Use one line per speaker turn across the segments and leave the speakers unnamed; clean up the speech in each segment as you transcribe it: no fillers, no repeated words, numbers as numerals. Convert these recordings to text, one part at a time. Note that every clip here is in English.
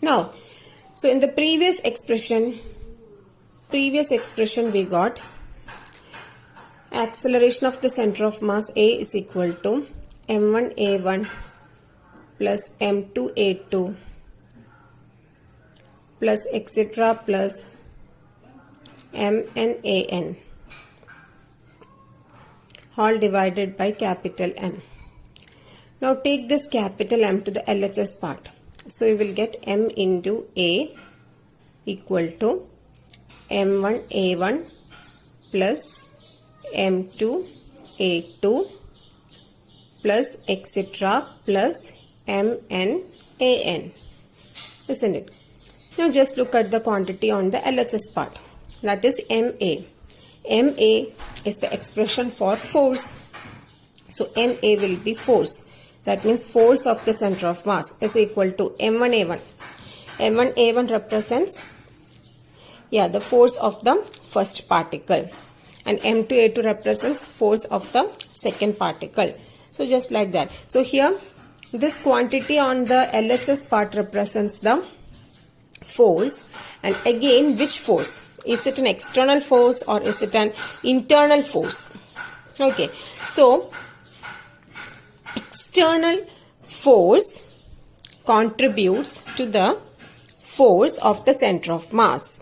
Now, so in the previous expression we got acceleration of the center of mass A is equal to m1a1 plus m2a2 plus etc. plus mnan all divided by capital M. Now take this capital M to the LHS part. So you will get M into A equal to m1a1 plus m2a2 plus etc. plus mnan, isn't it? Now just look at the quantity on the LHS part, that is MA. MA is the expression for force. So MA will be force. That means force of the center of mass is equal to M1A1. M1A1 represents the force of the first particle, and M2A2 represents force of the second particle. So just like that. So here this quantity on the LHS part represents the force, and again which force? Is it an external force or is it an internal force? Okay, so external force contributes to the force of the center of mass,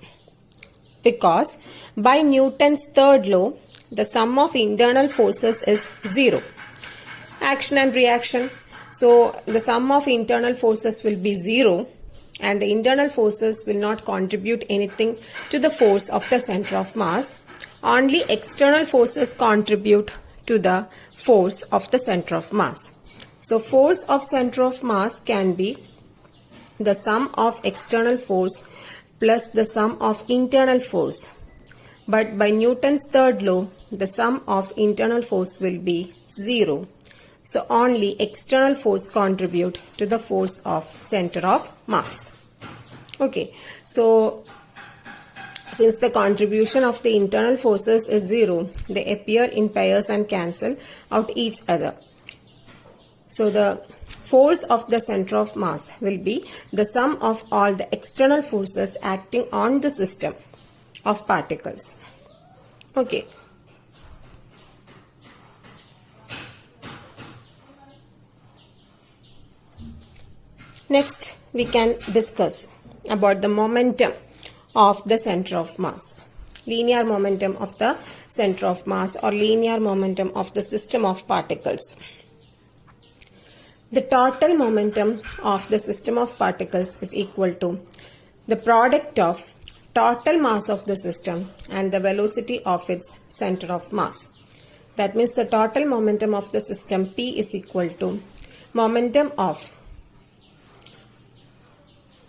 because by Newton's third law the sum of internal forces is 0. Action and reaction. So the sum of internal forces will be 0, and the internal forces will not contribute anything to the force of the center of mass. Only external forces contribute to the force of the center of mass. So force of center of mass can be the sum of external force plus the sum of internal force. But by Newton's third law, the sum of internal force will be 0. So only external force contribute to the force of center of mass. Okay, so since the contribution of the internal forces is 0, they appear in pairs and cancel out each other. So the force of the center of mass will be the sum of all the external forces acting on the system of particles. Okay. Next, we can discuss about the momentum of the center of mass. Linear momentum of the center of mass or linear momentum of the system of particles. The total momentum of the system of particles is equal to the product of total mass of the system and the velocity of its center of mass. That means the total momentum of the system P is equal to momentum of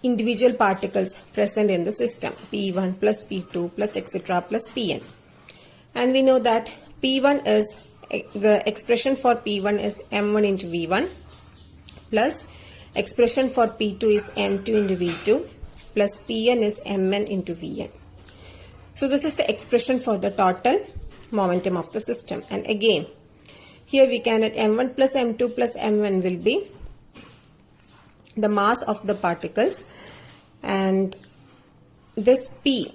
individual particles present in the system, P1 plus P2 plus etc. plus Pn. And we know that P1 is, the expression for P1 is M1 into V1 plus expression for P2 is M2 into V2 plus Pn is Mn into Vn. So this is the expression for the total momentum of the system. And again, here we can at M1 plus M2 plus M1 will be the mass of the particles, and this P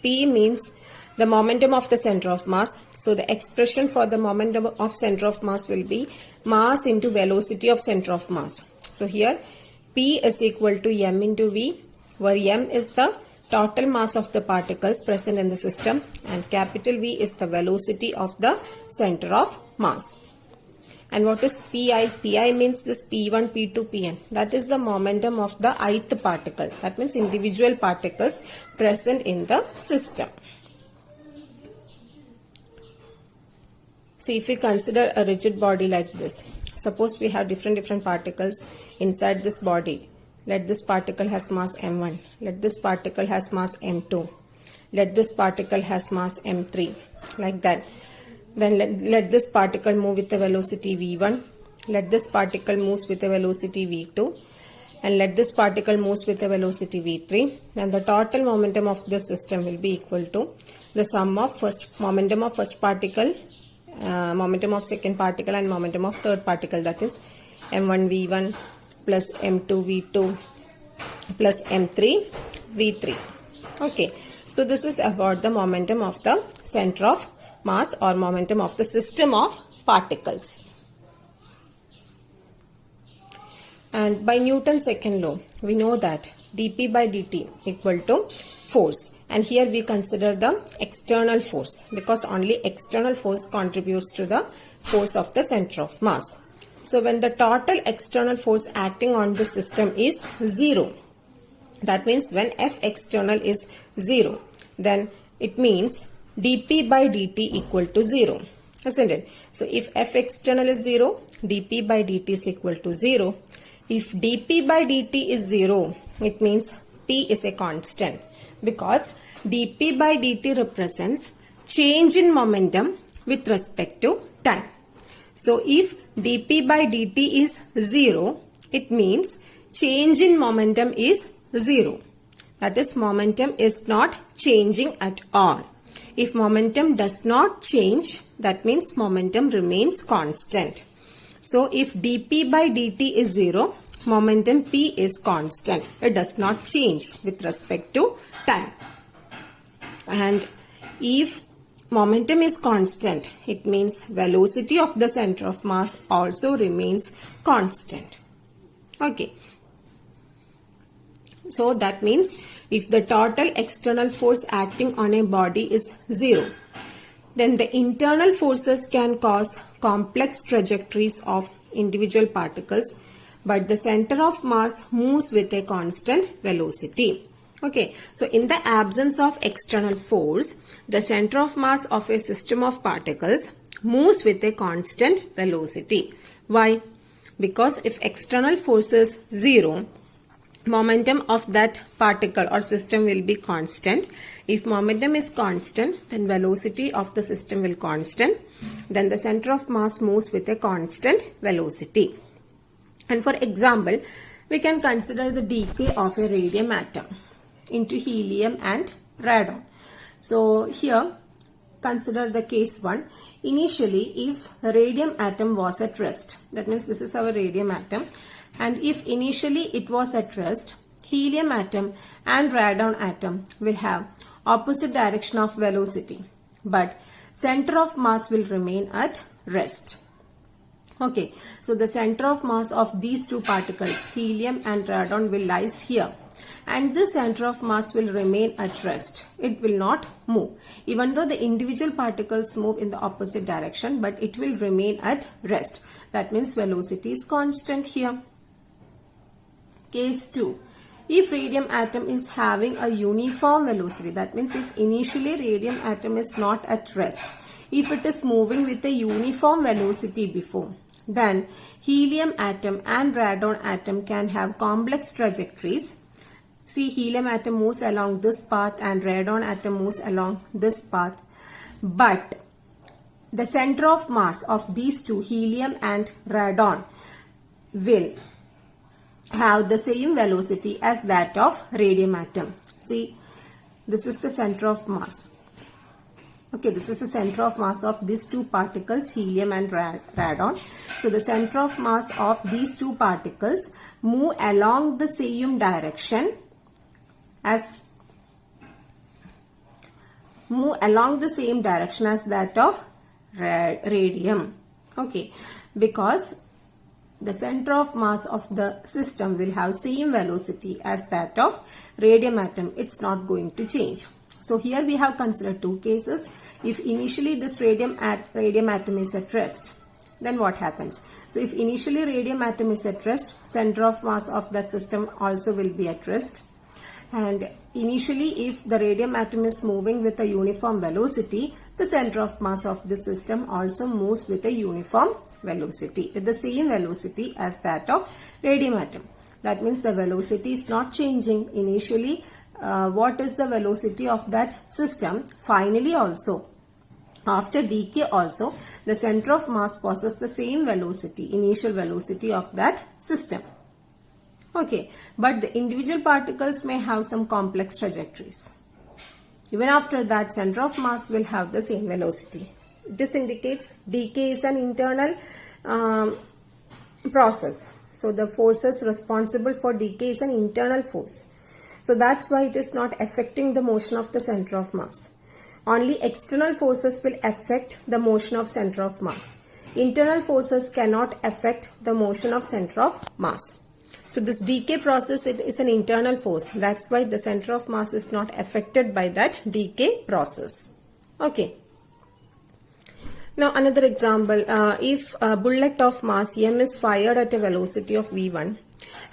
means the momentum of the center of mass. So the expression for the momentum of center of mass will be mass into velocity of center of mass. So here P is equal to M into V, where M is the total mass of the particles present in the system and capital V is the velocity of the center of mass. And what is Pi? Pi means this P1, P2, Pn. That is the momentum of the ith particle. That means individual particles present in the system. See, if we consider a rigid body like this, suppose we have different particles inside this body. Let this particle has mass m1. Let this particle has mass m2. Let this particle has mass m3. Like that. Then let this particle move with a velocity v1. Let this particle moves with a velocity v2. And let this particle moves with a velocity v3. Then the total momentum of this system will be equal to the sum of momentum of first particle, momentum of second particle and momentum of third particle, that is m1 v1 plus m2 v2 plus m3 v3. Okay, so this is about the momentum of the center of mass or momentum of the system of particles. And by Newton's second law, we know that dp by dt equal to force. And here we consider the external force because only external force contributes to the force of the center of mass. So when the total external force acting on the system is 0, that means when F external is 0, then it means dp by dt equal to 0, isn't it? So if F external is 0, dp by dt is equal to 0. If dp by dt is 0, it means P is a constant because dp by dt represents change in momentum with respect to time. So if dp by dt is 0, it means change in momentum is 0. That is, momentum is not changing at all. If momentum does not change, that means momentum remains constant. So if dp by dt is 0, momentum P is constant. It does not change with respect to time. And if momentum is constant, it means velocity of the center of mass also remains constant. Okay. So that means if the total external force acting on a body is 0, then the internal forces can cause complex trajectories of individual particles, but the center of mass moves with a constant velocity. Okay, so in the absence of external force, the center of mass of a system of particles moves with a constant velocity. Why? Because if external force is 0, momentum of that particle or system will be constant. If momentum is constant, then velocity of the system will constant. Then the center of mass moves with a constant velocity. And for example, we can consider the decay of a radium atom into helium and radon. So here consider the case 1. Initially, if the radium atom was at rest, that means this is our radium atom, and if initially it was at rest, helium atom and radon atom will have opposite direction of velocity, but center of mass will remain at rest. Okay, so the center of mass of these two particles, helium and radon, will lies here, and the center of mass will remain at rest. It will not move. Even though the individual particles move in the opposite direction, but it will remain at rest. That means velocity is constant here. Case 2. If radium atom is having a uniform velocity, that means if initially radium atom is not at rest, if it is moving with a uniform velocity before, then helium atom and radon atom can have complex trajectories. See, helium atom moves along this path and radon atom moves along this path. But the center of mass of these two, helium and radon, will have the same velocity as that of radium atom. See, this is the center of mass. Okay, this is the center of mass of these two particles, helium and radon. So the center of mass of these two particles move along the same direction as that of radium. Okay, because the center of mass of the system will have same velocity as that of radium atom. It's not going to change. So here we have considered two cases. If initially this radium atom is at rest, then what happens? So if initially radium atom is at rest, center of mass of that system also will be at rest. And initially if the radium atom is moving with a uniform velocity, the center of mass of the system also moves with a uniform velocity, with the same velocity as that of radium atom. That means the velocity is not changing. Initially, what is the velocity of that system? Finally also, after decay also, the center of mass possesses the same velocity, initial velocity of that system. Okay, but the individual particles may have some complex trajectories. Even after that, center of mass will have the same velocity. This indicates decay is an internal process. So the forces responsible for decay is an internal force. So that's why it is not affecting the motion of the center of mass. Only external forces will affect the motion of center of mass. Internal forces cannot affect the motion of center of mass. So this decay process, it is an internal force. That's why the center of mass is not affected by that decay process. Okay. Now another example, if a bullet of mass m is fired at a velocity of v1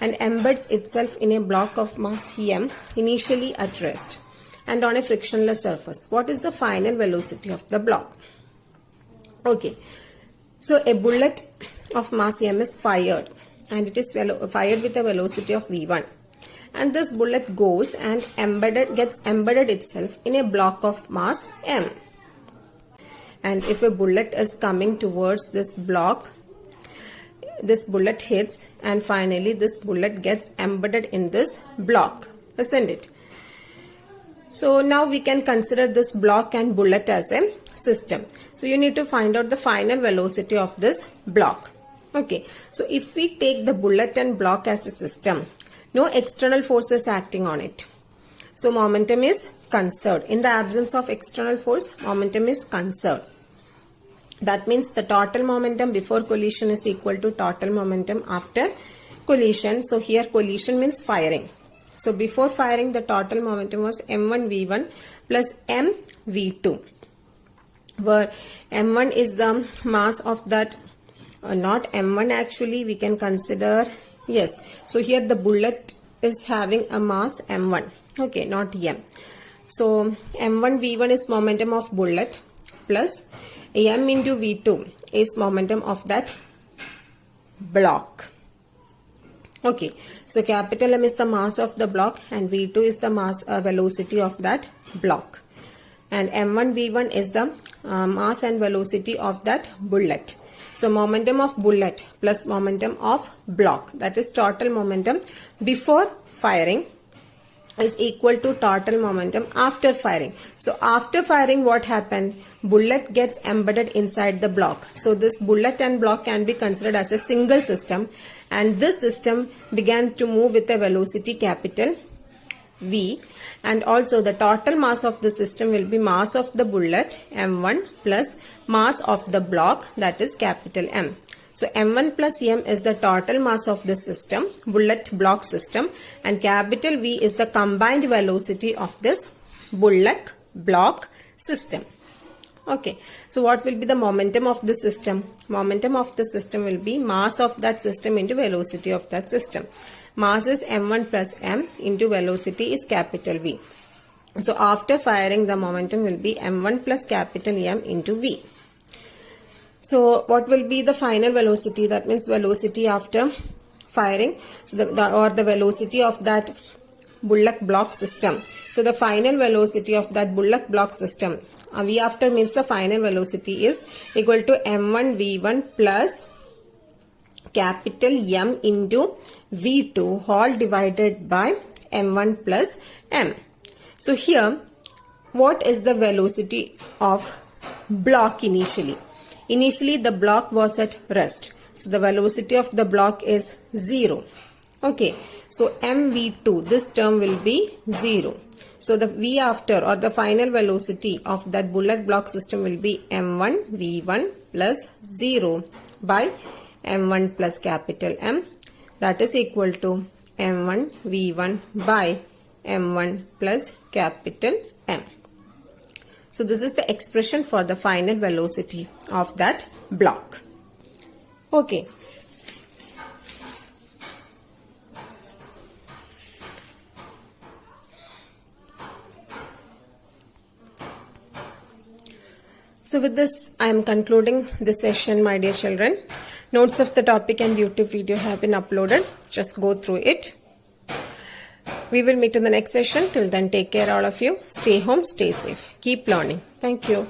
and embeds itself in a block of mass m initially at rest and on a frictionless surface, what is the final velocity of the block? Okay, so a bullet of mass m is fired and it is fired with a velocity of v1, and this bullet goes and gets embedded itself in a block of mass m. And if a bullet is coming towards this block, this bullet hits and finally this bullet gets embedded in this block, isn't it? So now we can consider this block and bullet as a system. So you need to find out the final velocity of this block. Okay, so if we take the bullet and block as a system, no external forces acting on it. So momentum is conserved. In the absence of external force, momentum is conserved. That means the total momentum before collision is equal to total momentum after collision. So here collision means firing. So before firing the total momentum was m1 v1 plus m v2, where m1 is the mass of that, not m1 actually, we can consider, yes. So here the bullet is having a mass m1, okay, not m. So m1 v1 is momentum of bullet plus m into v2 is momentum of that block. Okay, so capital M is the mass of the block and v2 is the mass velocity of that block, and m1 v1 is the mass and velocity of that bullet. So momentum of bullet plus momentum of block, that is total momentum before firing, is equal to total momentum after firing. So after firing, what happened? Bullet gets embedded inside the block. So this bullet and block can be considered as a single system, and this system began to move with a velocity capital V, and also the total mass of the system will be mass of the bullet m1 plus mass of the block, that is capital M. So m1 plus m is the total mass of the system, bullet block system, and capital V is the combined velocity of this bullet block system. Okay, so what will be the momentum of the system? Momentum of the system will be mass of that system into velocity of that system. Mass is m1 plus m into velocity is capital V. So after firing, the momentum will be m1 plus capital M into V. So what will be the final velocity? That means velocity after firing, so the velocity of that bullet block system. So the final velocity of that bullet block system, V after means the final velocity is equal to m1 v1 plus capital M into v2 all divided by m1 plus m. So here, what is the velocity of block initially? Initially the block was at rest, so the velocity of the block is 0. Okay, so mv2, this term will be 0. So the v after, or the final velocity of that bullet block system, will be m1 v1 plus 0 by m1 plus capital M, that is equal to m1 v1 by m1 plus capital M. So this is the expression for the final velocity of that block. Okay. So with this, I am concluding this session, my dear children. Notes of the topic and YouTube video have been uploaded. Just go through it. We will meet in the next session. Till then, take care all of you. Stay home, stay safe. Keep learning. Thank you.